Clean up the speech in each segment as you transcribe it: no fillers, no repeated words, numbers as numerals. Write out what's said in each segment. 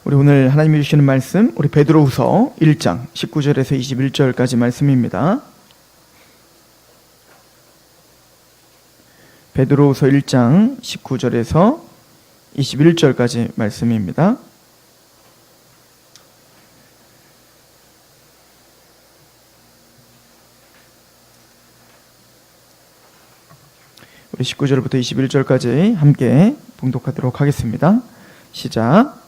우리 오늘 하나님이 주시는 말씀, 우리 베드로후서 1장 19절에서 21절까지 말씀입니다. 베드로후서 1장 19절에서 21절까지 말씀입니다. 우리 19절부터 21절까지 함께 봉독하도록 하겠습니다. 시작.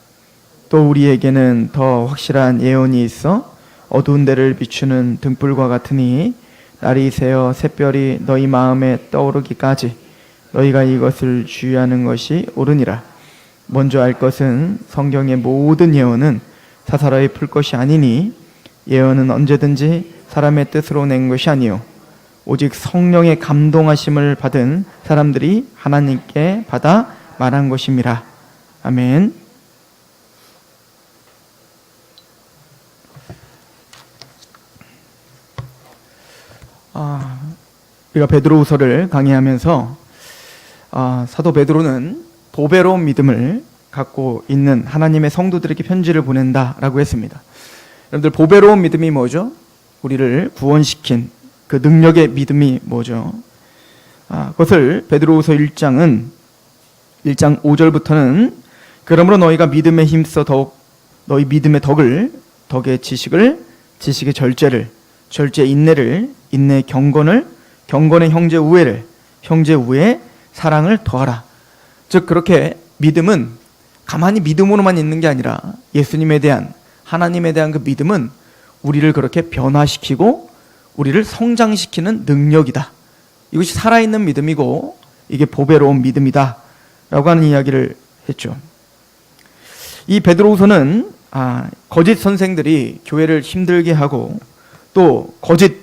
또 우리에게는 더 확실한 예언이 있어 어두운 데를 비추는 등불과 같으니 날이 새어 샛별이 너희 마음에 떠오르기까지 너희가 이것을 주의하는 것이 옳으니라. 먼저 알 것은 성경의 모든 예언은 사사로이 풀 것이 아니니 예언은 언제든지 사람의 뜻으로 낸 것이 아니요 오직 성령의 감동하심을 받은 사람들이 하나님께 받아 말한 것임이라. 아멘. 우리가 베드로후서를 강의하면서 사도 베드로는 보배로운 믿음을 갖고 있는 하나님의 성도들에게 편지를 보낸다라고 했습니다. 여러분들, 보배로운 믿음이 뭐죠? 우리를 구원시킨 그 능력의 믿음이 뭐죠? 그것을 베드로후서 1장 5절부터는 그러므로 너희가 믿음에 힘써 더욱 너희 믿음의 덕의 지식을, 지식의 절제를, 절제 인내를, 인내 경건을, 경건의 형제 우애를, 형제 우애에 사랑을 더하라. 즉 그렇게 믿음은 가만히 믿음으로만 있는 게 아니라 예수님에 대한, 하나님에 대한 그 믿음은 우리를 그렇게 변화시키고 우리를 성장시키는 능력이다. 이것이 살아있는 믿음이고 이게 보배로운 믿음이다 라고 하는 이야기를 했죠. 이 베드로후서는 거짓 선생들이 교회를 힘들게 하고 또 거짓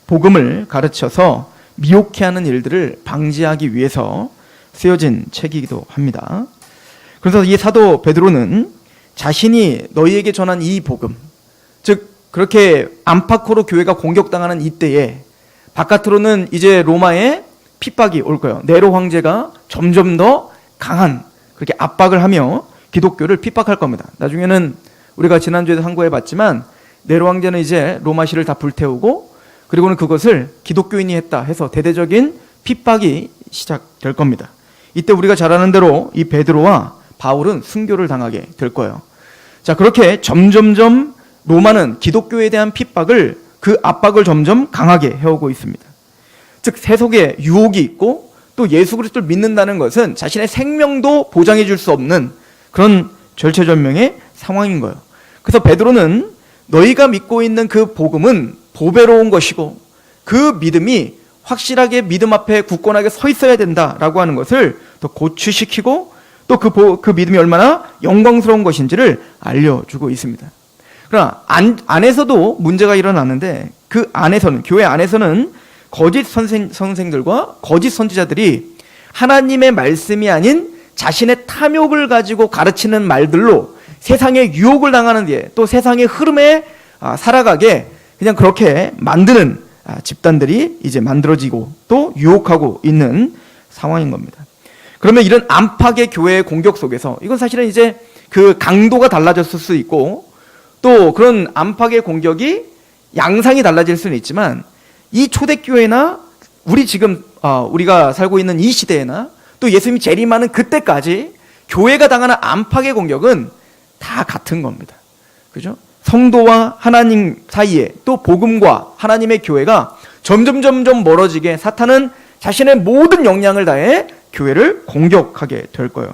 복음을 가르쳐서 미혹해 하는 일들을 방지하기 위해서 쓰여진 책이기도 합니다. 그래서 이 사도 베드로는 자신이 너희에게 전한 이 복음, 즉 그렇게 안팎으로 교회가 공격당하는 이때에 바깥으로는 이제 로마의 핍박이 올 거예요. 네로 황제가 점점 더 강한 그렇게 압박을 하며 기독교를 핍박할 겁니다. 나중에는 우리가 지난주에도 상고해 봤지만 네로 황제는 이제 로마시를 다 불태우고 그리고는 그것을 기독교인이 했다 해서 대대적인 핍박이 시작될 겁니다. 이때 우리가 잘 아는 대로 이 베드로와 바울은 순교를 당하게 될 거예요. 자, 그렇게 점점점 로마는 기독교에 대한 핍박을, 그 압박을 점점 강하게 해오고 있습니다. 즉 세속에 유혹이 있고 또 예수 그리스도를 믿는다는 것은 자신의 생명도 보장해 줄 수 없는 그런 절체절명의 상황인 거예요. 그래서 베드로는 너희가 믿고 있는 그 복음은 보배로운 것이고 그 믿음이 확실하게 믿음 앞에 굳건하게 서 있어야 된다라고 하는 것을 더 고취시키고 또 그 믿음이 얼마나 영광스러운 것인지를 알려주고 있습니다. 그러나 안에서도 문제가 일어나는데 그 안에서는, 교회 안에서는 거짓 선생들과 거짓 선지자들이 하나님의 말씀이 아닌 자신의 탐욕을 가지고 가르치는 말들로 세상의 유혹을 당하는 뒤에 또 세상의 흐름에 살아가게 그냥 그렇게 만드는 집단들이 이제 만들어지고 또 유혹하고 있는 상황인 겁니다. 그러면 이런 안팎의 교회의 공격 속에서 이건 사실은 이제 그 강도가 달라졌을 수 있고 또 그런 안팎의 공격이 양상이 달라질 수는 있지만 이 초대교회나 우리 지금 우리가 살고 있는 이 시대에나 또 예수님이 재림하는 그때까지 교회가 당하는 안팎의 공격은 다 같은 겁니다. 그죠? 성도와 하나님 사이에 또 복음과 하나님의 교회가 점점 멀어지게 사탄은 자신의 모든 역량을 다해 교회를 공격하게 될 거예요.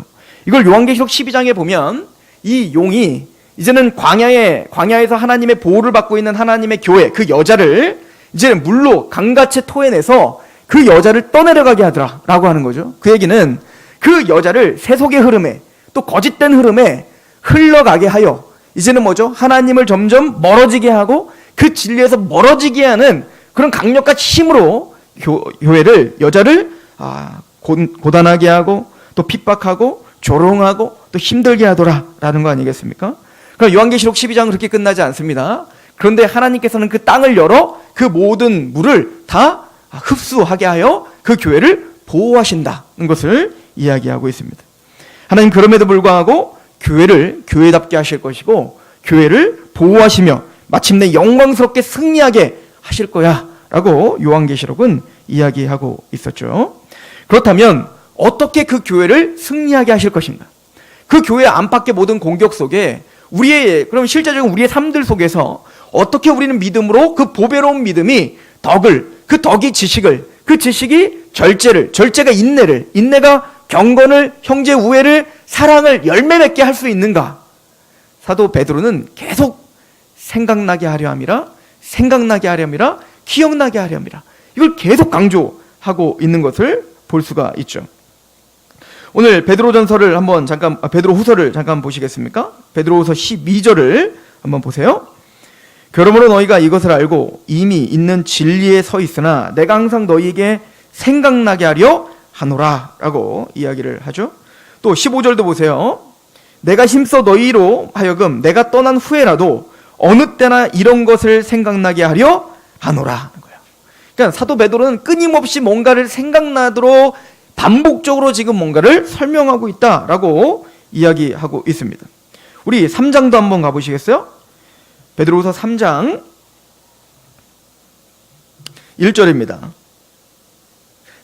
이걸 요한계시록 12장에 보면 이 용이 이제는 광야에서 하나님의 보호를 받고 있는 하나님의 교회, 그 여자를 이제 물로 강같이 토해내서 그 여자를 떠내려가게 하더라라고 하는 거죠. 그 얘기는 그 여자를 세속의 흐름에 또 거짓된 흐름에 흘러가게 하여 이제는 뭐죠? 하나님을 점점 멀어지게 하고 그 진리에서 멀어지게 하는 그런 강력한 힘으로 교회를, 여자를 고단하게 하고 또 핍박하고 조롱하고 또 힘들게 하더라라는 거 아니겠습니까? 그럼 요한계시록 12장은 그렇게 끝나지 않습니다. 그런데 하나님께서는 그 땅을 열어 그 모든 물을 다 흡수하게 하여 그 교회를 보호하신다는 것을 이야기하고 있습니다. 하나님 그럼에도 불구하고 교회를 교회답게 하실 것이고 교회를 보호하시며 마침내 영광스럽게 승리하게 하실 거야 라고 요한계시록은 이야기하고 있었죠. 그렇다면 어떻게 그 교회를 승리하게 하실 것인가? 그 교회 안팎의 모든 공격 속에 그럼 실제적인 우리의 삶들 속에서 어떻게 우리는 믿음으로 그 보배로운 믿음이 그 덕이 지식을, 그 지식이 절제가 인내가 경건을, 형제 우애를, 사랑을 열매 맺게 할 수 있는가? 사도 베드로는 계속 생각나게 하려 함이라, 기억나게 하려 함이라. 이걸 계속 강조하고 있는 것을 볼 수가 있죠. 오늘 베드로전서를 베드로후서를 잠깐 보시겠습니까? 베드로후서 12절을 한번 보세요. 그러므로 너희가 이것을 알고 이미 있는 진리에 서 있으나 내가 항상 너희에게 생각나게 하려 하노라 라고 이야기를 하죠. 또 15절도 보세요. 내가 힘써 너희로 하여금 내가 떠난 후에라도 어느 때나 이런 것을 생각나게 하려 하노라. 그러니까 사도 베드로는 끊임없이 뭔가를 생각나도록 반복적으로 지금 뭔가를 설명하고 있다라고 이야기하고 있습니다. 우리 3장도 한번 가보시겠어요? 베드로후서 3장 1절입니다.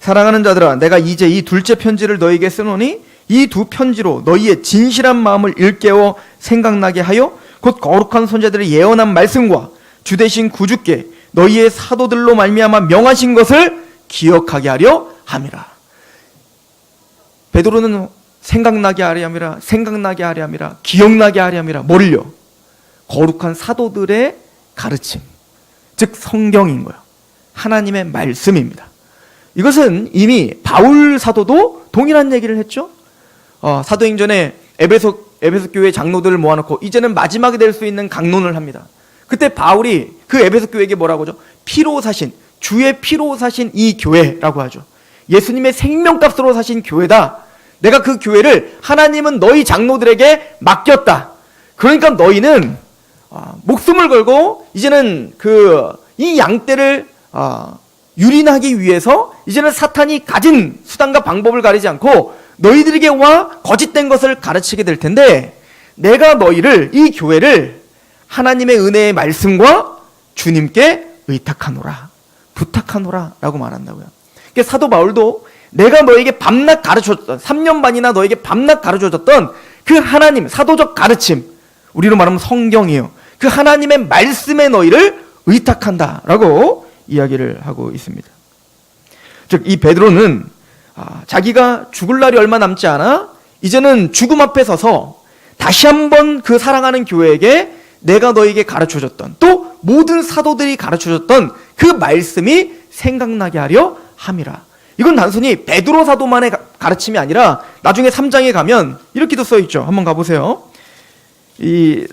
사랑하는 자들아, 내가 이제 이 둘째 편지를 너희에게 쓰노니 이 두 편지로 너희의 진실한 마음을 일깨워 생각나게 하여 곧 거룩한 선자들의 예언한 말씀과 주 대신 구주께 너희의 사도들로 말미암아 명하신 것을 기억하게 하려 함이라. 베드로는 생각나게 하려 함이라, 기억나게 하려 함이라. 뭐를요? 거룩한 사도들의 가르침, 즉 성경인 거예요. 하나님의 말씀입니다. 이것은 이미 바울 사도도 동일한 얘기를 했죠. 사도행전에 에베소 교회 장로들을 모아놓고 이제는 마지막이 될 수 있는 강론을 합니다. 그때 바울이 그 에베소 교회에게 뭐라고 하죠? 피로 사신, 주의 피로 사신 이 교회라고 하죠. 예수님의 생명값으로 사신 교회다. 내가 그 교회를 하나님은 너희 장로들에게 맡겼다. 그러니까 너희는 목숨을 걸고 이제는 이 양떼를 유린하기 위해서 이제는 사탄이 가진 수단과 방법을 가리지 않고 너희들에게 와 거짓된 것을 가르치게 될 텐데 내가 너희를, 이 교회를 하나님의 은혜의 말씀과 주님께 의탁하노라, 부탁하노라 라고 말한다고요. 그러니까 사도 바울도 내가 너에게 밤낮 가르쳐줬던 3년 반이나 너에게 밤낮 가르쳐줬던 그 하나님 사도적 가르침, 우리로 말하면 성경이에요. 그 하나님의 말씀에 너희를 의탁한다라고 이야기를 하고 있습니다. 즉 이 베드로는 자기가 죽을 날이 얼마 남지 않아 이제는 죽음 앞에 서서 다시 한번 그 사랑하는 교회에게 내가 너에게 가르쳐줬던, 또 모든 사도들이 가르쳐줬던 그 말씀이 생각나게 하려 함이라. 이건 단순히 베드로 사도만의 가르침이 아니라 나중에 3장에 가면 이렇게도 써있죠. 한번 가보세요. 이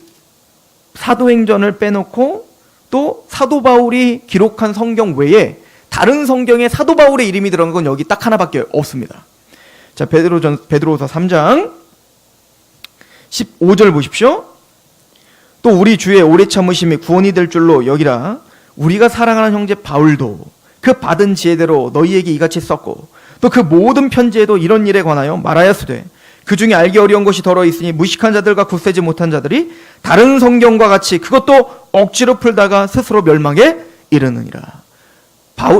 사도행전을 빼놓고 또 사도 바울이 기록한 성경 외에 다른 성경에 사도 바울의 이름이 들어간 건 여기 딱 하나밖에 없습니다. 자, 베드로후서 3장 15절 보십시오. 또 우리 주의 오래 참으심이 구원이 될 줄로 여기라. 우리가 사랑하는 형제 바울도 그 받은 지혜대로 너희에게 이같이 썼고 또 그 모든 편지에도 이런 일에 관하여 말하였으되 그 중에 알기 어려운 것이 더러 있으니 무식한 자들과 굳세지 못한 자들이 다른 성경과 같이 그것도 억지로 풀다가 스스로 멸망에 이르느니라.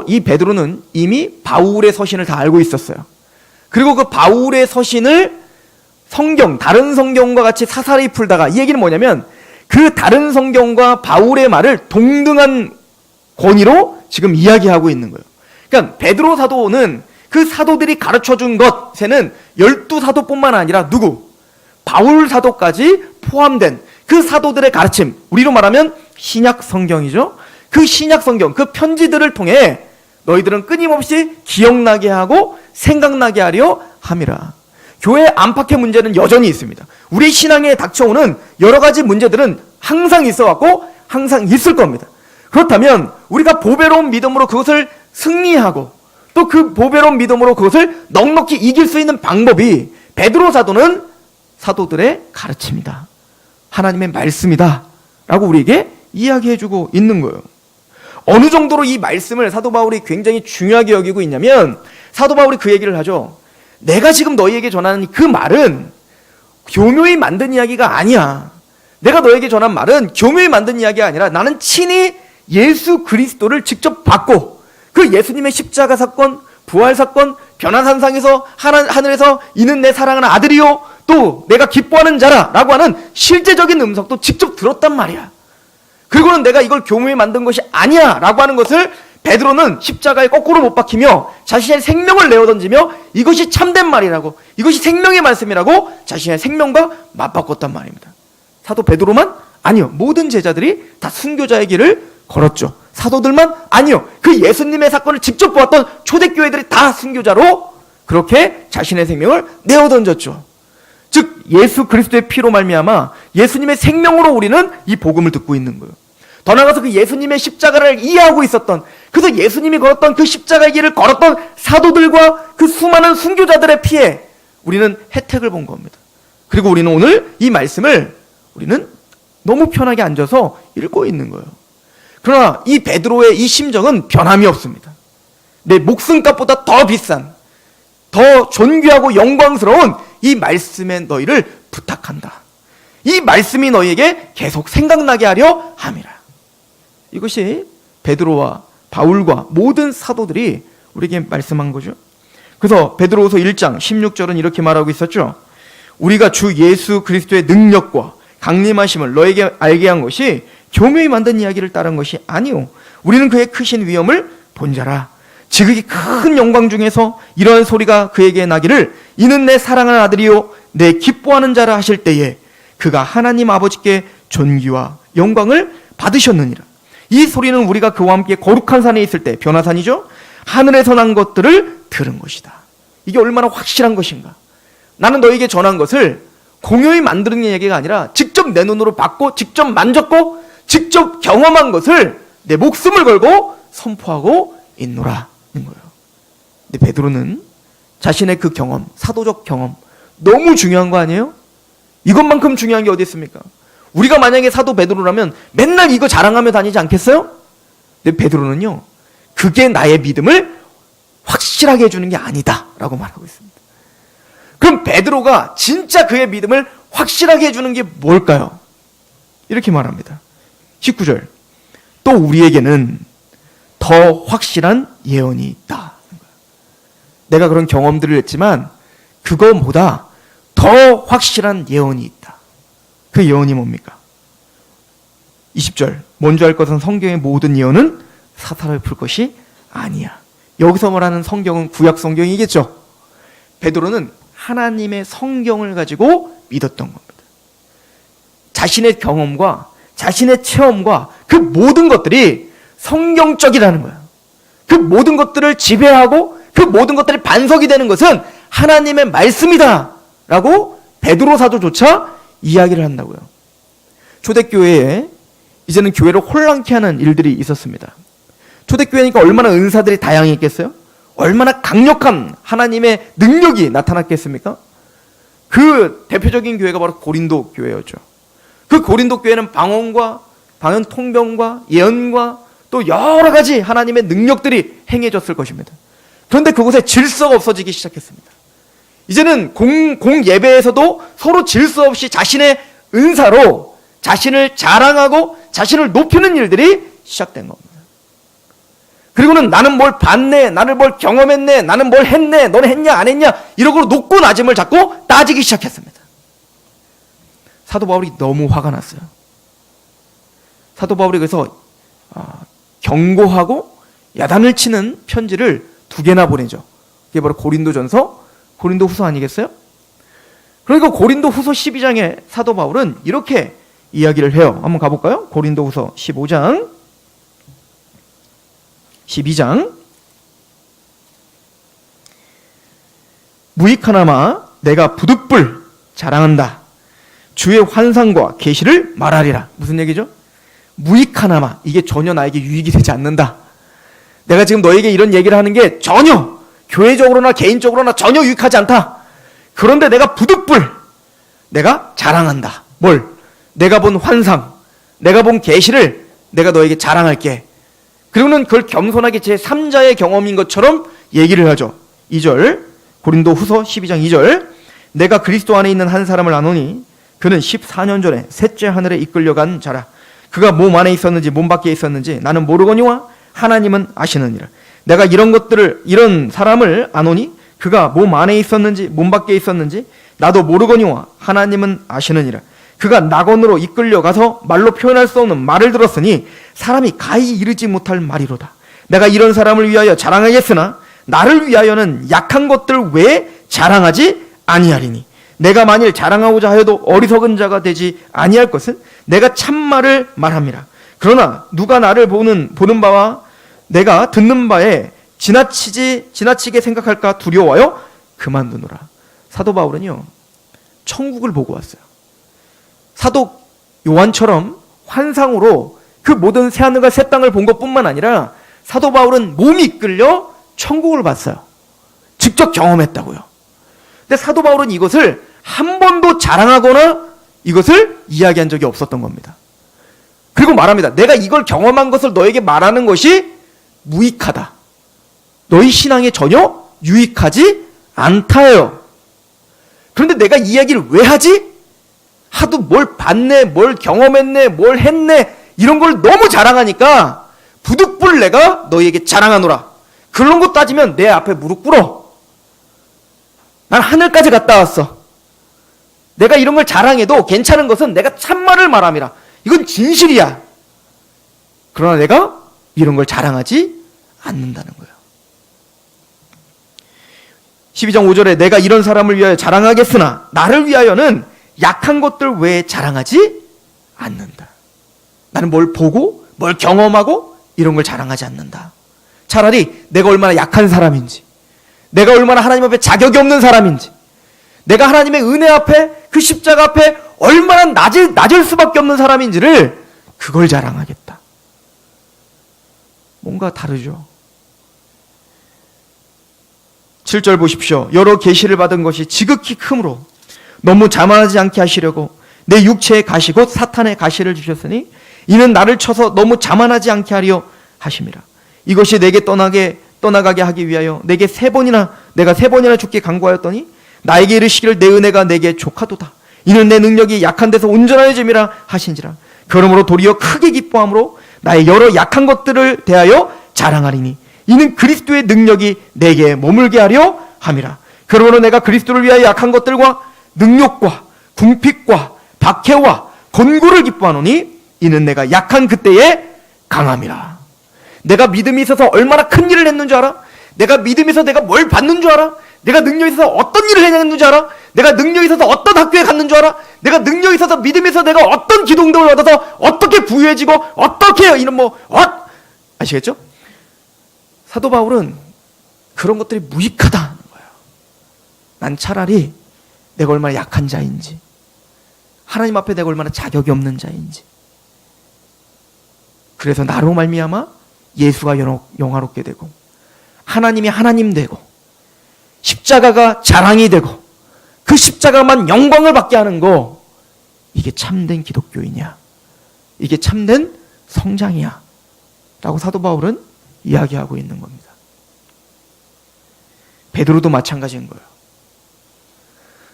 이 베드로는 이미 바울의 서신을 다 알고 있었어요. 그리고 그 바울의 서신을 다른 성경과 같이 사사리 풀다가, 이 얘기는 뭐냐면 그 다른 성경과 바울의 말을 동등한 권위로 지금 이야기하고 있는 거예요. 그러니까 베드로 사도는 그 사도들이 가르쳐준 것에는 12사도뿐만 아니라 바울 사도까지 포함된 그 사도들의 가르침, 우리로 말하면 신약 성경이죠. 그 신약 성경, 그 편지들을 통해 너희들은 끊임없이 기억나게 하고 생각나게 하려 함이라. 교회 안팎의 문제는 여전히 있습니다. 우리 신앙에 닥쳐오는 여러 가지 문제들은 항상 있어왔고 항상 있을 겁니다. 그렇다면 우리가 보배로운 믿음으로 그것을 승리하고 또 그 보배로운 믿음으로 그것을 넉넉히 이길 수 있는 방법이 베드로 사도는 사도들의 가르침이다, 하나님의 말씀이다 라고 우리에게 이야기해주고 있는 거예요. 어느 정도로 이 말씀을 사도 바울이 굉장히 중요하게 여기고 있냐면 사도 바울이 그 얘기를 하죠. 내가 지금 너희에게 전하는 그 말은 교묘히 만든 이야기가 아니야. 내가 너에게 전한 말은 교묘히 만든 이야기가 아니라 나는 친히 예수 그리스도를 직접 받고 그 예수님의 십자가 사건, 부활 사건, 변화산상에서 하늘에서 이는 내 사랑하는 아들이요 또 내가 기뻐하는 자라라고 하는 실제적인 음성도 직접 들었단 말이야. 그리고는 내가 이걸 교묘히 만든 것이 아니야 라고 하는 것을 베드로는 십자가에 거꾸로 못 박히며 자신의 생명을 내어 던지며 이것이 참된 말이라고, 이것이 생명의 말씀이라고 자신의 생명과 맞바꿨단 말입니다. 사도 베드로만? 아니요. 모든 제자들이 다 순교자의 길을 걸었죠. 사도들만? 아니요. 그 예수님의 사건을 직접 보았던 초대교회들이 다 순교자로 그렇게 자신의 생명을 내어 던졌죠. 즉 예수 그리스도의 피로 말미암아 예수님의 생명으로 우리는 이 복음을 듣고 있는 거예요. 더 나아가서 그 예수님의 십자가를 이해하고 있었던, 그래서 예수님이 걸었던 그 십자가의 길을 걸었던 사도들과 그 수많은 순교자들의 피에 우리는 혜택을 본 겁니다. 그리고 우리는 오늘 이 말씀을 우리는 너무 편하게 앉아서 읽고 있는 거예요. 그러나 이 베드로의 이 심정은 변함이 없습니다. 내 목숨값보다 더 비싼, 더 존귀하고 영광스러운 이 말씀에 너희를 부탁한다. 이 말씀이 너희에게 계속 생각나게 하려 함이라. 이것이 베드로와 바울과 모든 사도들이 우리에게 말씀한 거죠. 그래서 베드로후서 1장 16절은 이렇게 말하고 있었죠. 우리가 주 예수 그리스도의 능력과 강림하심을 너에게 알게 한 것이 교묘히 만든 이야기를 따른 것이 아니오. 우리는 그의 크신 위엄을 본 자라. 지극히 큰 영광 중에서 이러한 소리가 그에게 나기를 이는 내 사랑하는 아들이요 내 기뻐하는 자라 하실 때에 그가 하나님 아버지께 존귀와 영광을 받으셨느니라. 이 소리는 우리가 그와 함께 거룩한 산에 있을 때, 변화산이죠, 하늘에서 난 것들을 들은 것이다. 이게 얼마나 확실한 것인가. 나는 너에게 전한 것을 공유히 만드는 얘기가 아니라 직접 내 눈으로 봤고 직접 만졌고 직접 경험한 것을 내 목숨을 걸고 선포하고 있노라 는 거예요. 근데 베드로는 자신의 그 경험, 사도적 경험, 너무 중요한 거 아니에요? 이것만큼 중요한 게 어디 있습니까? 우리가 만약에 사도 베드로라면 맨날 이거 자랑하며 다니지 않겠어요? 근데 베드로는요, 그게 나의 믿음을 확실하게 해주는 게 아니다 라고 말하고 있습니다. 그럼 베드로가 진짜 그의 믿음을 확실하게 해주는 게 뭘까요? 이렇게 말합니다. 19절, 또 우리에게는 더 확실한 예언이 있다. 내가 그런 경험들을 했지만 그거보다 더 확실한 예언이 있다. 그 예언이 뭡니까? 20절, 먼저 할 것은 성경의 모든 예언은 사사를 풀 것이 아니야. 여기서 말하는 성경은 구약 성경이겠죠. 베드로는 하나님의 성경을 가지고 믿었던 겁니다. 자신의 경험과 자신의 체험과 그 모든 것들이 성경적이라는 거예요. 그 모든 것들을 지배하고 그 모든 것들이 반석이 되는 것은 하나님의 말씀이다 라고 베드로 사도조차 이야기를 한다고요. 초대교회에 이제는 교회를 혼란케 하는 일들이 있었습니다. 초대교회니까 얼마나 은사들이 다양했겠어요? 얼마나 강력한 하나님의 능력이 나타났겠습니까? 그 대표적인 교회가 바로 고린도 교회였죠. 그 고린도 교회는 방언과 방언 통변과 예언과 또 여러 가지 하나님의 능력들이 행해졌을 것입니다. 그런데 그곳에 질서가 없어지기 시작했습니다. 이제는 공 예배에서도 서로 질서 없이 자신의 은사로 자신을 자랑하고 자신을 높이는 일들이 시작된 겁니다. 그리고는 나는 뭘 봤네, 나는 뭘 경험했네, 나는 뭘 했네, 너는 했냐 안 했냐 이러고 높고 낮음을 잡고 따지기 시작했습니다. 사도 바울이 너무 화가 났어요. 사도 바울이 그래서 경고하고 야단을 치는 편지를 2개나 보내죠. 그게 바로 고린도전서, 고린도후서 아니겠어요? 그러니까 고린도후서 12장에 사도 바울은 이렇게 이야기를 해요. 한번 가볼까요? 고린도후서 15장 12장 무익하나마 내가 부득불 자랑한다. 주의 환상과 계시를 말하리라. 무슨 얘기죠? 무익하나마, 이게 전혀 나에게 유익이 되지 않는다. 내가 지금 너에게 이런 얘기를 하는 게 전혀 교회적으로나 개인적으로나 전혀 유익하지 않다. 그런데 내가 부득불 내가 자랑한다. 뭘? 내가 본 환상, 내가 본 계시를 내가 너에게 자랑할게. 그리고는 그걸 겸손하게 제3자의 경험인 것처럼 얘기를 하죠. 2절, 고린도후서 12장 2절, 내가 그리스도 안에 있는 한 사람을 아노니 그는 14년 전에 셋째 하늘에 이끌려간 자라. 그가 몸 안에 있었는지 몸 밖에 있었는지 나는 모르거니와 하나님은 아시느니라. 내가 이런 사람을 아노니 그가 몸 안에 있었는지 몸 밖에 있었는지 나도 모르거니와 하나님은 아시느니라. 그가 낙원으로 이끌려가서 말로 표현할 수 없는 말을 들었으니 사람이 가히 이르지 못할 말이로다. 내가 이런 사람을 위하여 자랑하겠으나 나를 위하여는 약한 것들 외에 자랑하지 아니하리니 내가 만일 자랑하고자 하여도 어리석은 자가 되지 아니할 것은 내가 참말을 말함이라. 그러나 누가 나를 보는 바와 내가 듣는 바에 지나치게 생각할까 두려워요 그만두노라. 사도 바울은요 천국을 보고 왔어요. 사도 요한처럼 환상으로 그 모든 새하늘과 새 땅을 본 것뿐만 아니라 사도 바울은 몸이 이끌려 천국을 봤어요. 직접 경험했다고요. 근데 사도 바울은 이것을 한 번도 자랑하거나 이것을 이야기한 적이 없었던 겁니다. 그리고 말합니다. 내가 이걸 경험한 것을 너에게 말하는 것이 무익하다. 너희 신앙에 전혀 유익하지 않다요. 그런데 내가 이 이야기를 왜 하지? 하도 뭘 봤네, 뭘 경험했네, 뭘 했네 이런 걸 너무 자랑하니까 부득불 내가 너희에게 자랑하노라. 그런 거 따지면 내 앞에 무릎 꿇어. 난 하늘까지 갔다 왔어. 내가 이런 걸 자랑해도 괜찮은 것은 내가 참말을 말함이라. 이건 진실이야. 그러나 내가 이런 걸 자랑하지 않는다는 거예요. 12장 5절에 내가 이런 사람을 위하여 자랑하겠으나 나를 위하여는 약한 것들 외에 자랑하지 않는다. 나는 뭘 보고 뭘 경험하고 이런 걸 자랑하지 않는다. 차라리 내가 얼마나 약한 사람인지, 내가 얼마나 하나님 앞에 자격이 없는 사람인지, 내가 하나님의 은혜 앞에 그 십자가 앞에 얼마나 낮을 수밖에 없는 사람인지를 그걸 자랑하겠다. 뭔가 다르죠. 7절 보십시오. 여러 계시를 받은 것이 지극히 크므로 너무 자만하지 않게 하시려고 내 육체의 가시 곧 사탄의 가시를 주셨으니 이는 나를 쳐서 너무 자만하지 않게 하려 하심이라. 이것이 내게 떠나가게 하기 위하여 내가 세 번이나 죽게 간구하였더니 나에게 이르시기를 내 은혜가 내게 족하도다. 이는 내 능력이 약한 데서 온전하여짐이라 하신지라. 그러므로 도리어 크게 기뻐함으로 나의 여러 약한 것들을 대하여 자랑하리니 이는 그리스도의 능력이 내게 머물게 하려 함이라. 그러므로 내가 그리스도를 위하여 약한 것들과 능력과 궁핍과 박해와 곤고를 기뻐하노니 이는 내가 약한 그때에 강함이라. 내가 믿음이 있어서 얼마나 큰 일을 했는 줄 알아? 내가 믿음이 있어서 내가 뭘 받는 줄 알아? 내가 능력이 있어서 어떤 일을 해냈는 줄 알아? 내가 능력이 있어서 어떤 학교에 갔는 줄 알아? 내가 능력이 있어서 믿음이 있어서 내가 어떤 기동력을 얻어서 어떻게 부유해지고 어떻게 이런 아시겠죠? 사도 바울은 그런 것들이 무익하다는 거예요. 난 차라리 내가 얼마나 약한 자인지, 하나님 앞에 내가 얼마나 자격이 없는 자인지, 그래서 나로 말미암아 예수가 영화롭게 되고 하나님이 하나님 되고 십자가가 자랑이 되고 그 십자가만 영광을 받게 하는 거, 이게 참된 기독교이냐, 이게 참된 성장이야 라고 사도 바울은 이야기하고 있는 겁니다. 베드로도 마찬가지인 거예요.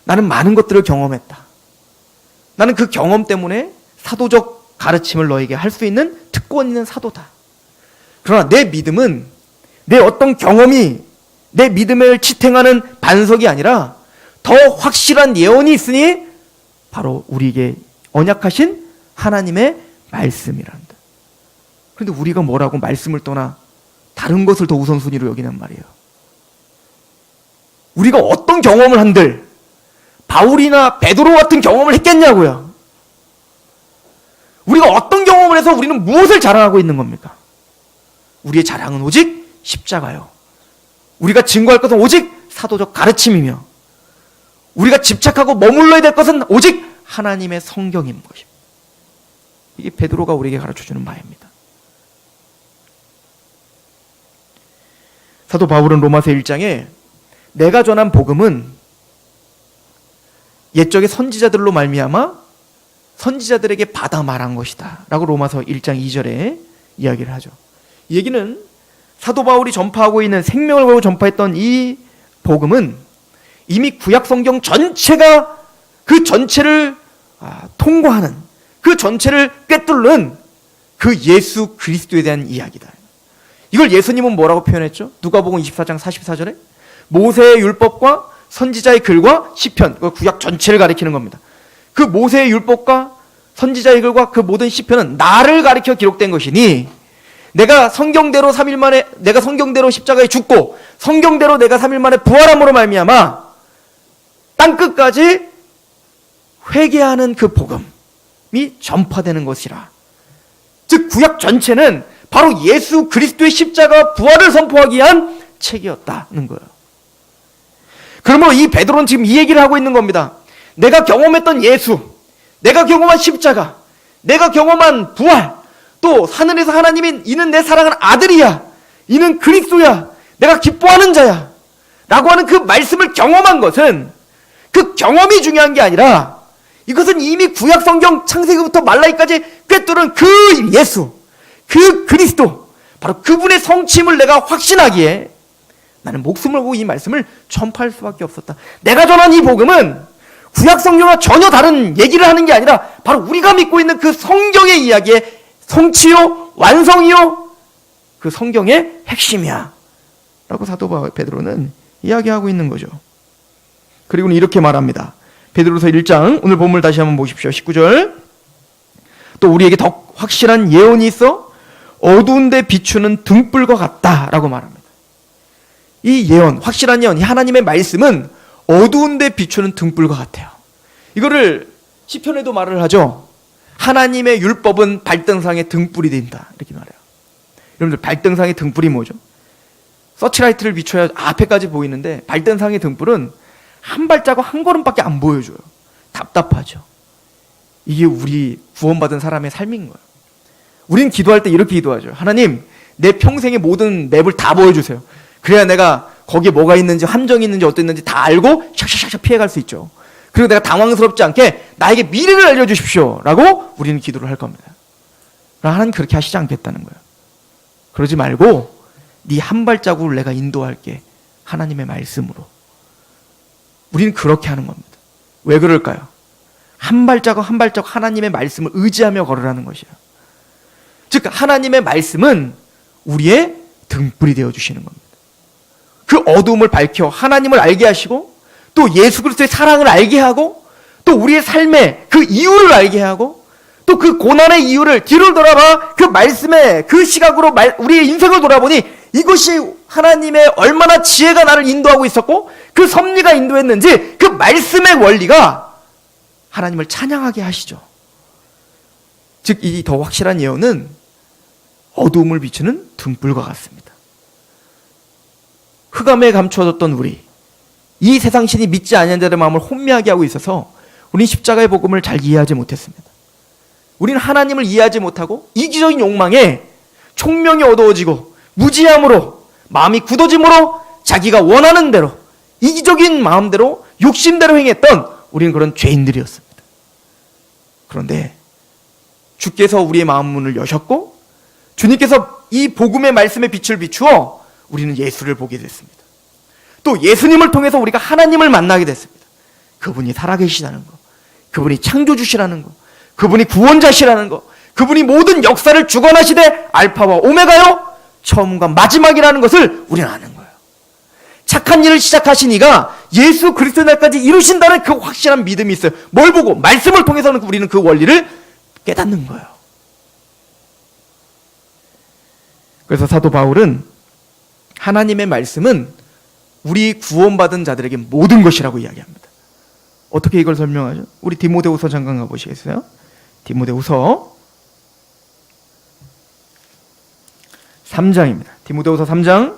나는 많은 것들을 경험했다. 나는 그 경험 때문에 사도적 가르침을 너에게 할 수 있는 특권 있는 사도다. 그러나 내 믿음은 내 어떤 경험이 내 믿음을 지탱하는 반석이 아니라 더 확실한 예언이 있으니 바로 우리에게 언약하신 하나님의 말씀이란다. 그런데 우리가 뭐라고 말씀을 떠나 다른 것을 더 우선순위로 여기는 말이에요. 우리가 어떤 경험을 한들 바울이나 베드로 같은 경험을 했겠냐고요. 우리가 어떤 경험을 해서 우리는 무엇을 자랑하고 있는 겁니까? 우리의 자랑은 오직 십자가요. 우리가 증거할 것은 오직 사도적 가르침이며 우리가 집착하고 머물러야 될 것은 오직 하나님의 성경인 것입니다. 이게 베드로가 우리에게 가르쳐주는 바입니다. 사도 바울은 로마서 1장에 내가 전한 복음은 옛적의 선지자들로 말미암아 선지자들에게 받아 말한 것이다 라고 로마서 1장 2절에 이야기를 하죠. 이 얘기는 사도 바울이 전파하고 있는 생명을 걸고 전파했던 이 복음은 이미 구약 성경 전체가 그 전체를 통과하는, 그 전체를 꿰뚫는 그 예수 그리스도에 대한 이야기다. 이걸 예수님은 뭐라고 표현했죠? 누가복음 24장 44절에 모세의 율법과 선지자의 글과 시편, 그 구약 전체를 가리키는 겁니다. 그 모세의 율법과 선지자의 글과 그 모든 시편은 나를 가리켜 기록된 것이니 내가 성경대로 3일 만에, 내가 성경대로 십자가에 죽고 성경대로 내가 3일 만에 부활함으로 말미암아 땅끝까지 회개하는 그 복음이 전파되는 것이라. 즉 구약 전체는 바로 예수 그리스도의 십자가 부활을 선포하기 위한 책이었다는 거예요. 그러므로 이 베드로는 지금 이 얘기를 하고 있는 겁니다. 내가 경험했던 예수, 내가 경험한 십자가, 내가 경험한 부활, 또 하늘에서 하나님이 이는 내 사랑하는 아들이야, 이는 그리스도야, 내가 기뻐하는 자야 라고 하는 그 말씀을 경험한 것은 그 경험이 중요한 게 아니라 이것은 이미 구약 성경 창세기부터 말라기까지 꿰뚫은 그 예수, 그 그리스도, 바로 그분의 성취임을 내가 확신하기에 나는 목숨을 걸고 이 말씀을 전파할 수밖에 없었다. 내가 전한 이 복음은 구약 성경과 전혀 다른 얘기를 하는 게 아니라 바로 우리가 믿고 있는 그 성경의 이야기의 성취요, 완성이요, 그 성경의 핵심이야 라고 사도 베드로는 이야기하고 있는 거죠. 그리고는 이렇게 말합니다. 베드로서 1장, 오늘 본문을 다시 한번 보십시오. 19절. 또 우리에게 더 확실한 예언이 있어 어두운 데 비추는 등불과 같다라고 말합니다. 이 예언, 확실한 예언, 이 하나님의 말씀은 어두운 데 비추는 등불과 같아요. 이거를 시편에도 말을 하죠. 하나님의 율법은 발등상에 등불이 된다, 이렇게 말해요. 여러분들, 발등상의 등불이 뭐죠? 서치라이트를 비춰야 앞에까지 보이는데 발등상의 등불은 한 발자국 한 걸음밖에 안 보여줘요. 답답하죠. 이게 우리 구원받은 사람의 삶인 거예요. 우린 기도할 때 이렇게 기도하죠. 하나님, 내 평생의 모든 맵을 다 보여주세요. 그래야 내가 거기에 뭐가 있는지, 함정이 있는지, 어땠는지 다 알고 샥샥샥 피해갈 수 있죠. 그리고 내가 당황스럽지 않게 나에게 미래를 알려주십시오 라고 우리는 기도를 할 겁니다. 하나님 그렇게 하시지 않겠다는 거예요. 그러지 말고 네 한 발자국을 내가 인도할게, 하나님의 말씀으로. 우리는 그렇게 하는 겁니다. 왜 그럴까요? 한 발자국 한 발자국 하나님의 말씀을 의지하며 걸으라는 것이에요. 즉 하나님의 말씀은 우리의 등불이 되어주시는 겁니다. 그 어두움을 밝혀 하나님을 알게 하시고, 또 예수 그리스도의 사랑을 알게 하고, 또 우리의 삶의 그 이유를 알게 하고, 또 그 고난의 이유를 뒤를 돌아봐 그 말씀의 그 시각으로 우리의 인생을 돌아보니 이것이 하나님의 얼마나 지혜가 나를 인도하고 있었고 그 섭리가 인도했는지 그 말씀의 원리가 하나님을 찬양하게 하시죠. 즉 이 더 확실한 예언은 어두움을 비추는 등불과 같습니다. 흑암에 감추어졌던 우리, 이 세상 신이 믿지 아니하는 자들의 마음을 혼미하게 하고 있어서 우린 십자가의 복음을 잘 이해하지 못했습니다. 우리는 하나님을 이해하지 못하고 이기적인 욕망에 총명이 어두워지고 무지함으로, 마음이 굳어짐으로 자기가 원하는 대로, 이기적인 마음대로, 욕심대로 행했던 우리는 그런 죄인들이었습니다. 그런데 주께서 우리의 마음 문을 여셨고 주님께서 이 복음의 말씀의 빛을 비추어 우리는 예수를 보게 됐습니다. 또 예수님을 통해서 우리가 하나님을 만나게 됐습니다. 그분이 살아계시다는 거, 그분이 창조주시라는 거, 그분이 구원자시라는 거, 그분이 모든 역사를 주관하시되 알파와 오메가요, 처음과 마지막이라는 것을 우리는 아는 거예요. 착한 일을 시작하신 이가 예수 그리스도 날까지 이루신다는 그 확실한 믿음이 있어요. 뭘 보고? 말씀을 통해서는 우리는 그 원리를 깨닫는 거예요. 그래서 사도 바울은 하나님의 말씀은 우리 구원받은 자들에게 모든 것이라고 이야기합니다. 어떻게 이걸 설명하죠? 우리 디모데후서 잠깐 가보시겠어요? 디모데후서 3장입니다. 디모데후서 3장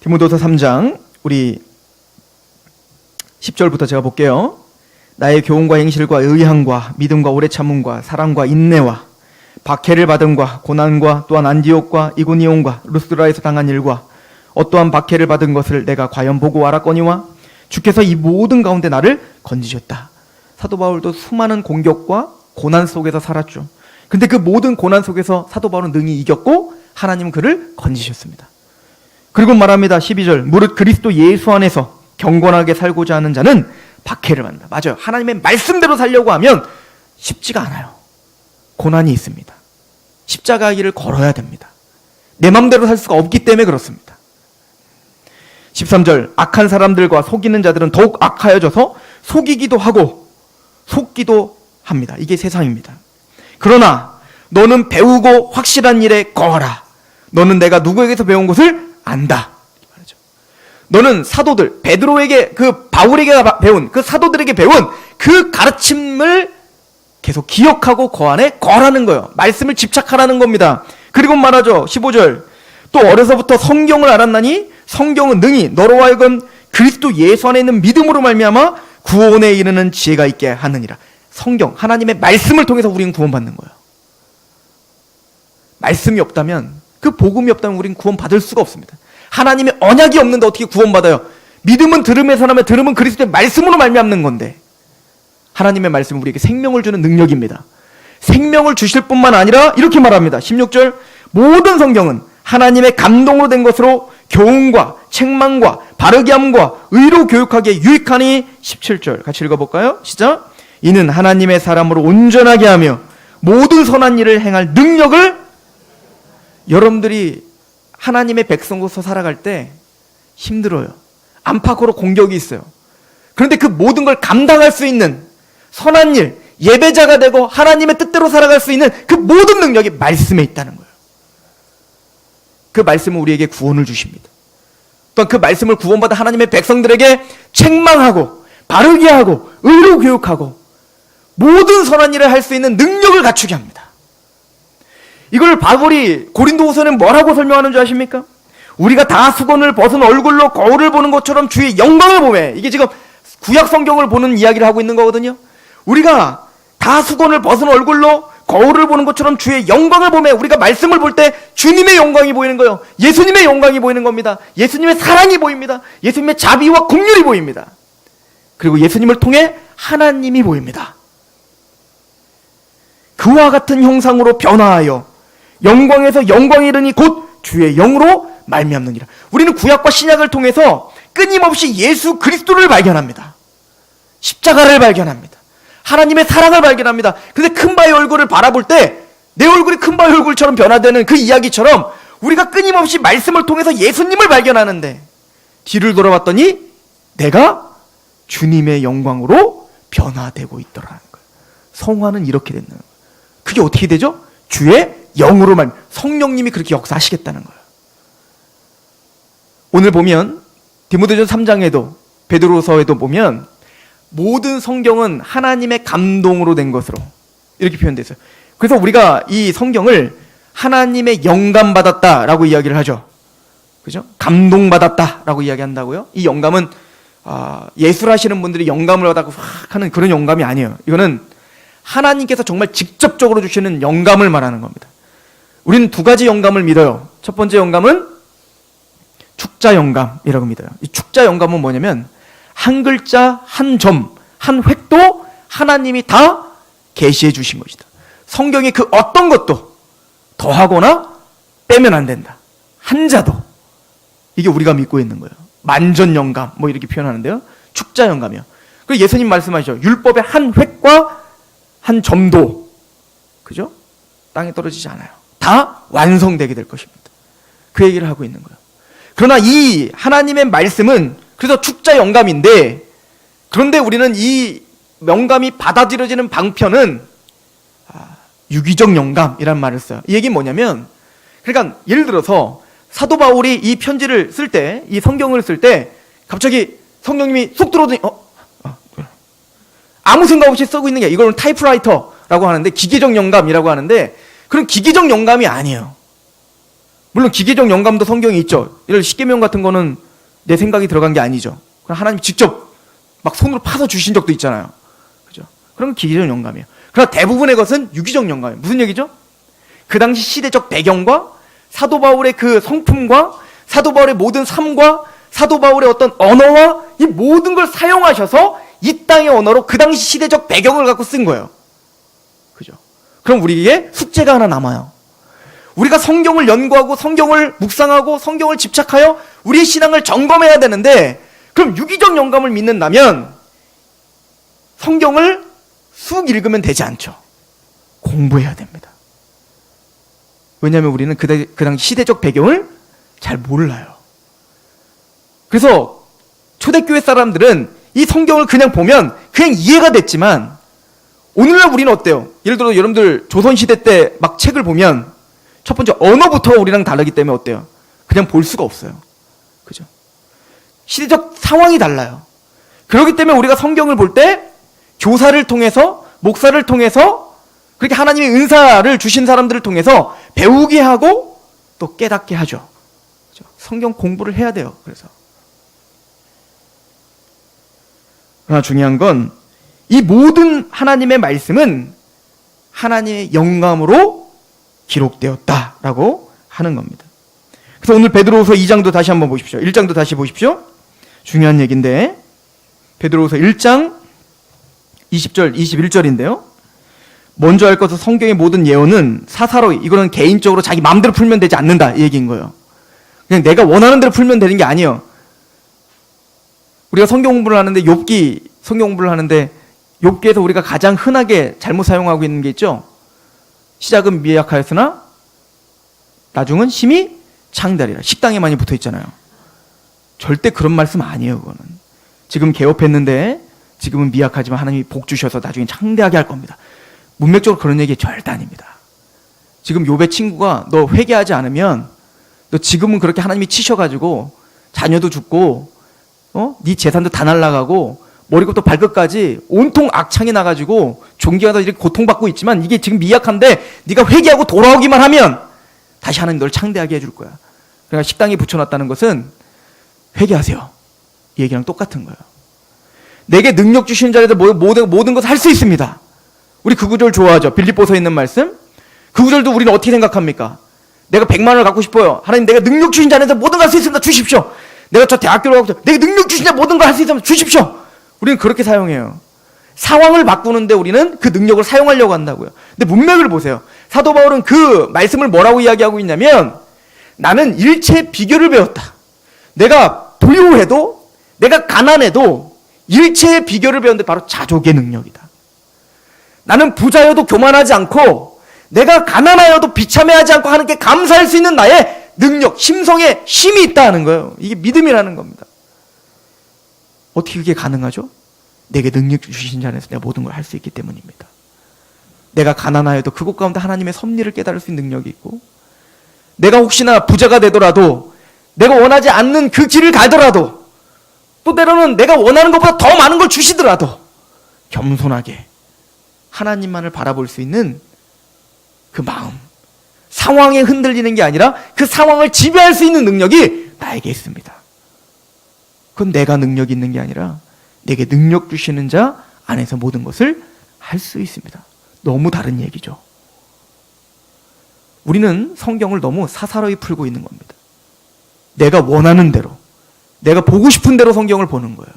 3장 우리 10절부터 제가 볼게요. 나의 교훈과 행실과 의향과 믿음과 오래 참음과 사랑과 인내와 박해를 받음과 고난과 또한 안디옥과 이고니온과 루스드라에서 당한 일과 어떠한 박해를 받은 것을 내가 과연 보고 알았거니와 주께서 이 모든 가운데 나를 건지셨다. 사도 바울도 수많은 공격과 고난 속에서 살았죠. 근데 그 모든 고난 속에서 사도 바울은 능히 이겼고 하나님은 그를 건지셨습니다. 그리고 말합니다. 12절, 무릇 그리스도 예수 안에서 경건하게 살고자 하는 자는 박해를 받는다. 맞아요. 하나님의 말씀대로 살려고 하면 쉽지가 않아요. 고난이 있습니다. 십자가 길을 걸어야 됩니다. 내 맘대로 살 수가 없기 때문에 그렇습니다. 13절, 악한 사람들과 속이는 자들은 더욱 악하여져서 속이기도 하고 속기도 합니다. 이게 세상입니다. 그러나 너는 배우고 확실한 일에 거하라. 너는 내가 누구에게서 배운 것을 안다. 너는 사도들, 베드로에게, 그 바울에게 배운, 그 사도들에게 배운 그 가르침을 계속 기억하고 그 안에 거하라는 거예요. 말씀을 집착하라는 겁니다. 그리고 말하죠. 15절, 또 어려서부터 성경을 알았나니 성경은 능히 너로 하여금 그리스도 예수 안에 있는 믿음으로 말미암아 구원에 이르는 지혜가 있게 하느니라. 성경, 하나님의 말씀을 통해서 우리는 구원받는 거예요. 말씀이 없다면, 그 복음이 없다면 우리는 구원받을 수가 없습니다. 하나님의 언약이 없는데 어떻게 구원받아요? 믿음은 들음에서 나며 들음은 그리스도의 말씀으로 말미암는 건데, 하나님의 말씀은 우리에게 생명을 주는 능력입니다. 생명을 주실 뿐만 아니라 이렇게 말합니다. 16절, 모든 성경은 하나님의 감동으로 된 것으로 교훈과 책망과 바르게 함과 의로 교육하기에 유익하니. 17절 같이 읽어볼까요? 시작. 이는 하나님의 사람으로 온전하게 하며 모든 선한 일을 행할 능력을. 여러분들이 하나님의 백성으로서 살아갈 때 힘들어요. 안팎으로 공격이 있어요. 그런데 그 모든 걸 감당할 수 있는 선한 일, 예배자가 되고 하나님의 뜻대로 살아갈 수 있는 그 모든 능력이 말씀에 있다는 거예요. 그 말씀은 우리에게 구원을 주십니다. 또한 그 말씀을 구원받은 하나님의 백성들에게 책망하고 바르게 하고 의로 교육하고 모든 선한 일을 할 수 있는 능력을 갖추게 합니다. 이걸 바울이 고린도후서에 뭐라고 설명하는 줄 아십니까? 우리가 다 수건을 벗은 얼굴로 거울을 보는 것처럼 주의 영광을 보매. 이게 지금 구약 성경을 보는 이야기를 하고 있는 거거든요. 우리가 다 수건을 벗은 얼굴로 거울을 보는 것처럼 주의 영광을 보매. 우리가 말씀을 볼 때 주님의 영광이 보이는 거예요. 예수님의 영광이 보이는 겁니다. 예수님의 사랑이 보입니다. 예수님의 자비와 긍휼이 보입니다. 그리고 예수님을 통해 하나님이 보입니다. 그와 같은 형상으로 변화하여 영광에서 영광에 이르니 곧 주의 영으로 말미암느니라. 우리는 구약과 신약을 통해서 끊임없이 예수 그리스도를 발견합니다. 십자가를 발견합니다. 하나님의 사랑을 발견합니다. 근데 큰 바의 얼굴을 바라볼 때 내 얼굴이 큰 바의 얼굴처럼 변화되는 그 이야기처럼 우리가 끊임없이 말씀을 통해서 예수님을 발견하는데 뒤를 돌아봤더니 내가 주님의 영광으로 변화되고 있더라는 거예요. 성화는 이렇게 된다는 거예요. 그게 어떻게 되죠? 주의 영으로만, 성령님이 그렇게 역사하시겠다는 거예요. 오늘 보면 디모데전서 3장에도 베드로서에도 보면 모든 성경은 하나님의 감동으로 된 것으로 이렇게 표현되어 있어요. 그래서 우리가 이 성경을 하나님의 영감받았다라고 이야기를 하죠. 그죠? 감동받았다라고 이야기한다고요. 이 영감은 예술하시는 분들이 영감을 받아서 확 하는 그런 영감이 아니에요. 이거는 하나님께서 정말 직접적으로 주시는 영감을 말하는 겁니다. 우리는 두 가지 영감을 믿어요. 첫 번째 영감은 축자 영감이라고 믿어요. 이 축자 영감은 뭐냐면 한 글자, 한 점, 한 획도 하나님이 다 계시해 주신 것이다. 성경의 그 어떤 것도 더하거나 빼면 안 된다. 한자도. 이게 우리가 믿고 있는 거예요. 만전 영감 뭐 이렇게 표현하는데요. 축자 영감이요. 그리고 예수님 말씀하시죠. 율법의 한 획과 한 점도, 그죠? 땅에 떨어지지 않아요. 다 완성되게 될 것입니다. 그 얘기를 하고 있는 거예요. 그러나 이 하나님의 말씀은 그래서 축자 영감인데, 그런데 우리는 이 영감이 받아들여지는 방편은 유기적 영감이라는 말을 써요. 이 얘기는 뭐냐면, 그러니까 예를 들어서 사도 바울이 이 편지를 쓸 때, 이 성경을 쓸 때 갑자기 성령님이 쏙 들어오더니 아무 생각 없이 쓰고 있는 게, 이걸 타이프라이터라고 하는데 기계적 영감이라고 하는데, 그런 기계적 영감이 아니에요. 물론 기계적 영감도 성경에 있죠. 예를 들어 십계명 같은 거는 내 생각이 들어간 게 아니죠. 그럼 하나님이 직접 막 손으로 파서 주신 적도 있잖아요. 그죠? 그런 건 기계적 영감이에요. 그러나 대부분의 것은 유기적 영감이에요. 무슨 얘기죠? 그 당시 시대적 배경과 사도 바울의 그 성품과 사도 바울의 모든 삶과 사도 바울의 어떤 언어와 이 모든 걸 사용하셔서 이 땅의 언어로 그 당시 시대적 배경을 갖고 쓴 거예요. 그죠? 그럼 우리에게 숙제가 하나 남아요. 우리가 성경을 연구하고 성경을 묵상하고 성경을 집착하여 우리의 신앙을 점검해야 되는데, 그럼 유기적 영감을 믿는다면 성경을 쑥 읽으면 되지 않죠. 공부해야 됩니다. 왜냐하면 우리는 그 당시 시대적 배경을 잘 몰라요. 그래서 초대교회 사람들은 이 성경을 그냥 보면 그냥 이해가 됐지만, 오늘날 우리는 어때요? 예를 들어 여러분들 조선시대 때 막 책을 보면 첫 번째 언어부터 우리랑 다르기 때문에 어때요? 그냥 볼 수가 없어요. 그죠? 시대적 상황이 달라요. 그렇기 때문에 우리가 성경을 볼 때 교사를 통해서, 목사를 통해서, 그렇게 하나님의 은사를 주신 사람들을 통해서 배우게 하고 또 깨닫게 하죠. 그죠? 성경 공부를 해야 돼요. 그래서 그러나 중요한 건 이 모든 하나님의 말씀은 하나님의 영감으로 기록되었다라고 하는 겁니다. 그래서 오늘 베드로후서 2장도 다시 한번 보십시오. 1장도 다시 보십시오. 중요한 얘기인데, 베드로후서 1장 20절, 21절인데요. 먼저 할 것은 성경의 모든 예언은 사사로이, 이거는 개인적으로 자기 마음대로 풀면 되지 않는다, 이 얘기인 거예요. 그냥 내가 원하는 대로 풀면 되는 게 아니에요. 우리가 성경 공부를 하는데, 욥기 성경 공부를 하는데 욥기에서 우리가 가장 흔하게 잘못 사용하고 있는 게 있죠. 시작은 미약하였으나 나중은 심히 창대하리라. 식당에 많이 붙어 있잖아요. 절대 그런 말씀 아니에요. 그거는 지금 개업했는데 지금은 미약하지만 하나님이 복 주셔서 나중에 창대하게 할 겁니다. 문맥적으로 그런 얘기 절대 아닙니다. 지금 욥의 친구가 너 회개하지 않으면 너 지금은 그렇게 하나님이 치셔가지고 자녀도 죽고 네 재산도 다 날라가고 머리부터 발끝까지 온통 악창이 나가지고 종기하다 이렇게 고통받고 있지만 이게 지금 미약한데 네가 회개하고 돌아오기만 하면 다시 하나님 널 창대하게 해줄 거야. 그러니까 식당에 붙여놨다는 것은 회개하세요, 이 얘기랑 똑같은 거예요. 내게 능력 주시는 자에서 모든 것을 할 수 있습니다. 우리 그 구절 좋아하죠. 빌립보서에 있는 말씀. 그 구절도 우리는 어떻게 생각합니까? 내가 100만 원을 갖고 싶어요. 하나님, 내가 능력 주신 자에서 모든 걸 할 수 있습니다. 주십시오. 내가 저 대학교를 가고 싶어요. 내가 능력 주신 자 모든 걸 할 수 있습니다. 주십시오. 우리는 그렇게 사용해요. 상황을 바꾸는데 우리는 그 능력을 사용하려고 한다고요. 근데 문맥을 보세요. 사도 바울은 그 말씀을 뭐라고 이야기하고 있냐면, 나는 일체 비결을 배웠다. 내가 부유해도, 내가 가난해도 일체의 비결을 배웠는데 바로 자족의 능력이다. 나는 부자여도 교만하지 않고, 내가 가난하여도 비참해하지 않고 하나님께 감사할 수 있는 나의 능력, 심성에 힘이 있다는 거예요. 이게 믿음이라는 겁니다. 어떻게 그게 가능하죠? 내게 능력 주신 자 안에서 내가 모든 걸 할 수 있기 때문입니다. 내가 가난하여도 그곳 가운데 하나님의 섭리를 깨달을 수 있는 능력이 있고, 내가 혹시나 부자가 되더라도, 내가 원하지 않는 그 길을 가더라도, 또 때로는 내가 원하는 것보다 더 많은 걸 주시더라도 겸손하게 하나님만을 바라볼 수 있는 그 마음, 상황에 흔들리는 게 아니라 그 상황을 지배할 수 있는 능력이 나에게 있습니다. 그건 내가 능력이 있는 게 아니라 내게 능력 주시는 자 안에서 모든 것을 할 수 있습니다. 너무 다른 얘기죠. 우리는 성경을 너무 사사로이 풀고 있는 겁니다. 내가 원하는 대로, 내가 보고 싶은 대로 성경을 보는 거예요.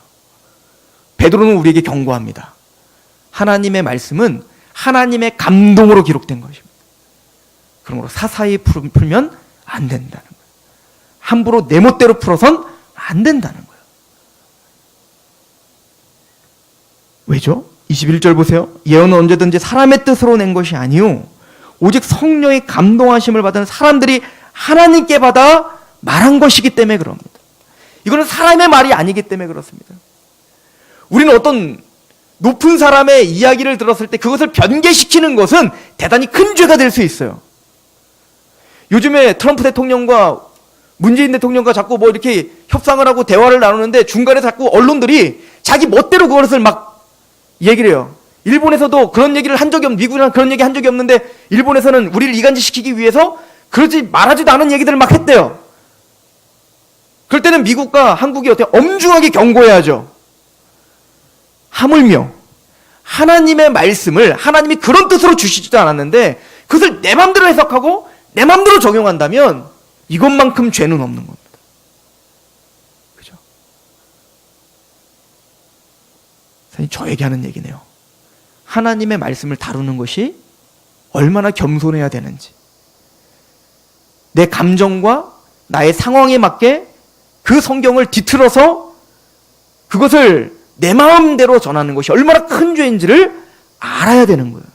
베드로는 우리에게 경고합니다. 하나님의 말씀은 하나님의 감동으로 기록된 것입니다. 그러므로 사사히 풀면 안 된다는 거예요. 함부로 내 멋대로 풀어선 안 된다는 거예요. 왜죠? 21절 보세요. 예언은 언제든지 사람의 뜻으로 낸 것이 아니요 오직 성령의 감동하심을 받은 사람들이 하나님께 받아 말한 것이기 때문에 그럽니다. 이거는 사람의 말이 아니기 때문에 그렇습니다. 우리는 어떤 높은 사람의 이야기를 들었을 때 그것을 변개시키는 것은 대단히 큰 죄가 될 수 있어요. 요즘에 트럼프 대통령과 문재인 대통령과 자꾸 뭐 이렇게 협상을 하고 대화를 나누는데 중간에 자꾸 언론들이 자기 멋대로 그것을 막 얘기를 해요. 일본에서도 그런 얘기를 한 적이 미국이랑 그런 얘기 한 적이 없는데 일본에서는 우리를 이간질시키기 위해서 그러지 말하지도 않은 얘기들을 막 했대요. 그럴 때는 미국과 한국이 어떻게 엄중하게 경고해야죠. 하물며 하나님의 말씀을 하나님이 그런 뜻으로 주시지도 않았는데 그것을 내 맘대로 해석하고 내 맘대로 적용한다면 이것만큼 죄는 없는 겁니다. 그죠? 저에게 하는 얘기네요. 하나님의 말씀을 다루는 것이 얼마나 겸손해야 되는지, 내 감정과 나의 상황에 맞게 그 성경을 뒤틀어서 그것을 내 마음대로 전하는 것이 얼마나 큰 죄인지를 알아야 되는 거예요.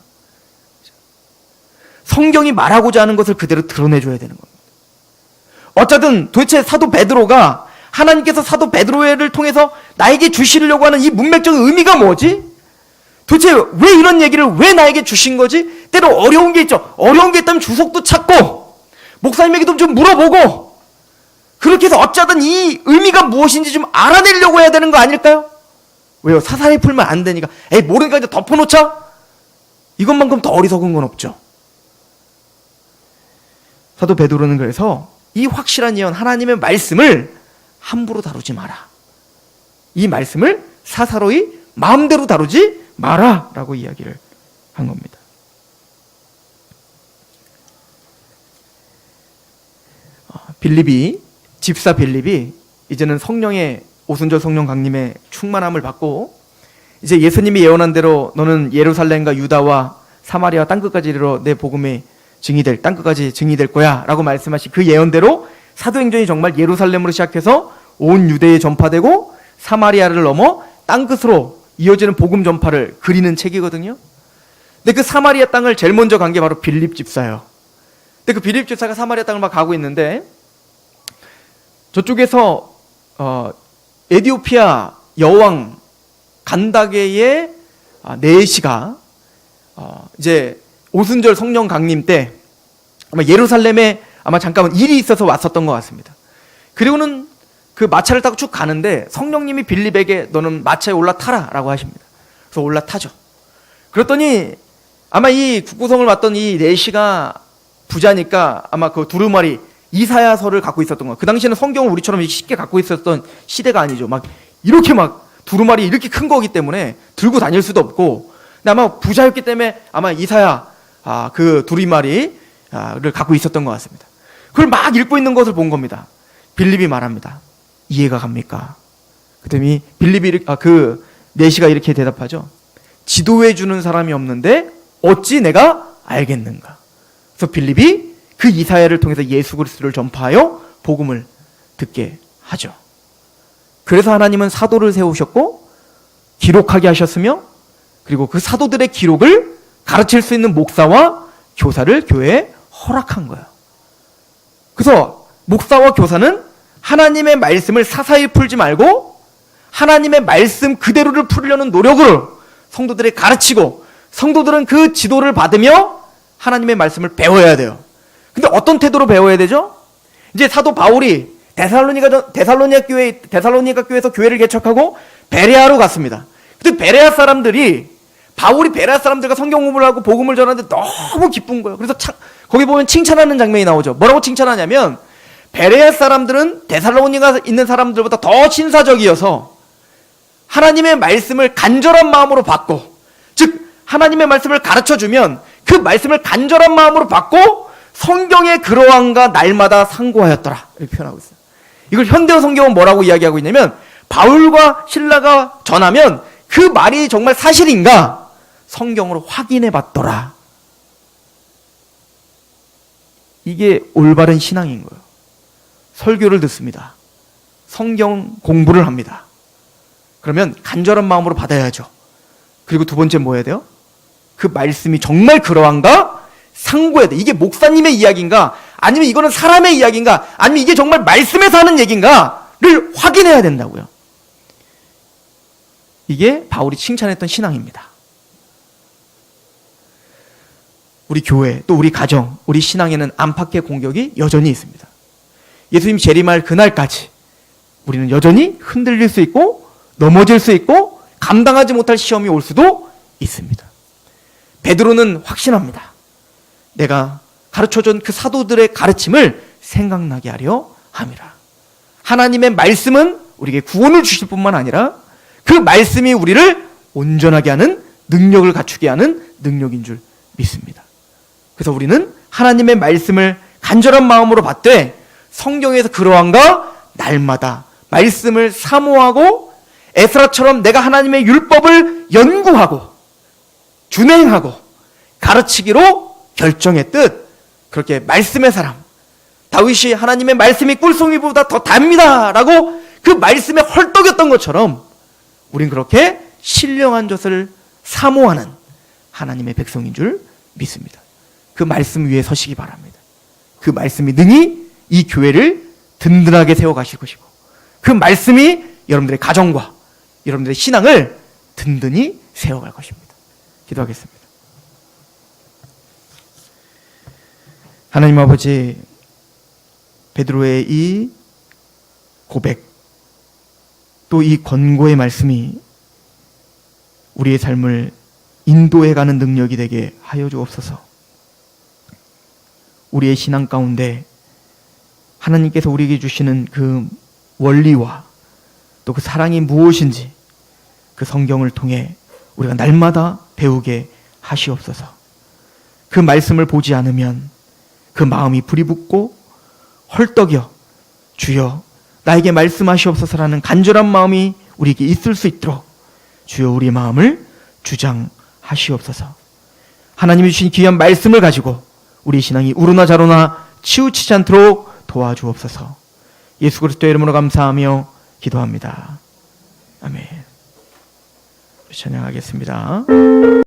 성경이 말하고자 하는 것을 그대로 드러내줘야 되는 겁니다. 어쨌든 도대체 사도 베드로가 하나님께서 사도 베드로를 통해서 나에게 주시려고 하는 이 문맥적 의미가 뭐지? 도대체 왜 이런 얘기를 왜 나에게 주신 거지? 때로 어려운 게 있죠. 어려운 게 있다면 주석도 찾고 목사님에게도 좀 물어보고 그렇게 해서 어쩌든 이 의미가 무엇인지 좀 알아내려고 해야 되는 거 아닐까요? 왜요? 사사리 풀면 안 되니까 에이 모르니까 이제 덮어놓자? 이것만큼 더 어리석은 건 없죠. 사도 베드로는 그래서 이 확실한 예언 하나님의 말씀을 함부로 다루지 마라. 이 말씀을 사사로이 마음대로 다루지 마라 라고 이야기를 한 겁니다. 집사 빌립이 이제는 성령의 오순절 성령 강림의 충만함을 받고 이제 예수님이 예언한 대로 너는 예루살렘과 유다와 사마리아 땅끝까지 이르러 내 복음이 땅끝까지 증이될 거야 라고 말씀하신 그 예언대로 사도행전이 정말 예루살렘으로 시작해서 온 유대에 전파되고 사마리아를 넘어 땅끝으로 이어지는 복음 전파를 그리는 책이거든요. 근데 그 사마리아 땅을 제일 먼저 간 게 바로 빌립 집사예요. 근데 그 빌립 집사가 사마리아 땅을 막 가고 있는데 저쪽에서 에디오피아 여왕 간다게의 내시가 이제 오순절 성령 강림 때 아마 예루살렘에 아마 잠깐 일이 있어서 왔었던 것 같습니다. 그리고는 그 마차를 타고 쭉 가는데 성령님이 빌립에게 너는 마차에 올라타라 라고 하십니다. 그래서 올라타죠. 그랬더니 아마 이 국구성을 맡던 이 내시가 부자니까 아마 그 두루마리 이사야서를 갖고 있었던 거예요. 그 당시에는 성경을 우리처럼 쉽게 갖고 있었던 시대가 아니죠. 막 이렇게 막 두루마리 이렇게 큰 거기 때문에 들고 다닐 수도 없고, 근데 아마 부자였기 때문에 아마 이사야 그 두루마리를 갖고 있었던 것 같습니다. 그걸 막 읽고 있는 것을 본 겁니다. 빌립이 말합니다. 이해가 갑니까? 그랬더니 빌립이 그 내시가 이렇게 대답하죠. 지도해 주는 사람이 없는데 어찌 내가 알겠는가? 그래서 빌립이 그 이사야를 통해서 예수 그리스도를 전파하여 복음을 듣게 하죠. 그래서 하나님은 사도를 세우셨고 기록하게 하셨으며 그리고 그 사도들의 기록을 가르칠 수 있는 목사와 교사를 교회에 허락한 거예요. 그래서 목사와 교사는 하나님의 말씀을 사사히 풀지 말고 하나님의 말씀 그대로를 풀려는 노력으로 성도들에 가르치고 성도들은 그 지도를 받으며 하나님의 말씀을 배워야 돼요. 근데 어떤 태도로 배워야 되죠? 이제 사도 바울이 데살로니가 교회에서 교회를 개척하고 베레아로 갔습니다. 근데 베레아 사람들이 바울이 베레아 사람들과 성경 공부를 하고 복음을 전하는데 너무 기쁜 거예요. 그래서 거기 보면 칭찬하는 장면이 나오죠. 뭐라고 칭찬하냐면 베레아 사람들은 데살로니가 있는 사람들보다 더 신사적이어서 하나님의 말씀을 간절한 마음으로 받고, 즉 하나님의 말씀을 가르쳐주면 그 말씀을 간절한 마음으로 받고 성경의 그러함과 날마다 상고하였더라 이렇게 표현하고 있어요. 이걸 현대어 성경은 뭐라고 이야기하고 있냐면 바울과 실라가 전하면 그 말이 정말 사실인가 성경으로 확인해 봤더라. 이게 올바른 신앙인 거예요. 설교를 듣습니다. 성경 공부를 합니다. 그러면 간절한 마음으로 받아야죠. 그리고 두 번째 뭐 해야 돼요? 그 말씀이 정말 그러한가 상고해야 돼. 이게 목사님의 이야기인가 아니면 이거는 사람의 이야기인가 아니면 이게 정말 말씀에서 하는 얘기인가를 확인해야 된다고요. 이게 바울이 칭찬했던 신앙입니다. 우리 교회 또 우리 가정 우리 신앙에는 안팎의 공격이 여전히 있습니다. 예수님 재림할 그날까지 우리는 여전히 흔들릴 수 있고 넘어질 수 있고 감당하지 못할 시험이 올 수도 있습니다. 베드로는 확신합니다. 내가 가르쳐준 그 사도들의 가르침을 생각나게 하려 함이라. 하나님의 말씀은 우리에게 구원을 주실 뿐만 아니라 그 말씀이 우리를 온전하게 하는 능력을 갖추게 하는 능력인 줄 믿습니다. 그래서 우리는 하나님의 말씀을 간절한 마음으로 받되 성경에서 그러한가 날마다 말씀을 사모하고 에스라처럼 내가 하나님의 율법을 연구하고 준행하고 가르치기로 결정했듯 그렇게 말씀의 사람, 다윗이 하나님의 말씀이 꿀송이보다 더 답니다라고 그 말씀에 헐떡였던 것처럼 우린 그렇게 신령한 젖을 사모하는 하나님의 백성인 줄 믿습니다. 그 말씀 위에 서시기 바랍니다. 그 말씀이 능히 이 교회를 든든하게 세워가실 것이고 그 말씀이 여러분들의 가정과 여러분들의 신앙을 든든히 세워갈 것입니다. 기도하겠습니다. 하나님 아버지, 베드로의 이 고백, 또 이 권고의 말씀이 우리의 삶을 인도해가는 능력이 되게 하여 주옵소서. 우리의 신앙 가운데 하나님께서 우리에게 주시는 그 원리와 또 그 사랑이 무엇인지 그 성경을 통해 우리가 날마다 배우게 하시옵소서. 그 말씀을 보지 않으면 그 마음이 불이 붙고 헐떡여 주여 나에게 말씀하시옵소서라는 간절한 마음이 우리에게 있을 수 있도록 주여 우리 마음을 주장하시옵소서. 하나님이 주신 귀한 말씀을 가지고 우리 신앙이 우르나 자로나 치우치지 않도록 도와주옵소서. 예수 그리스도의 이름으로 감사하며 기도합니다. 아멘. 찬양하겠습니다.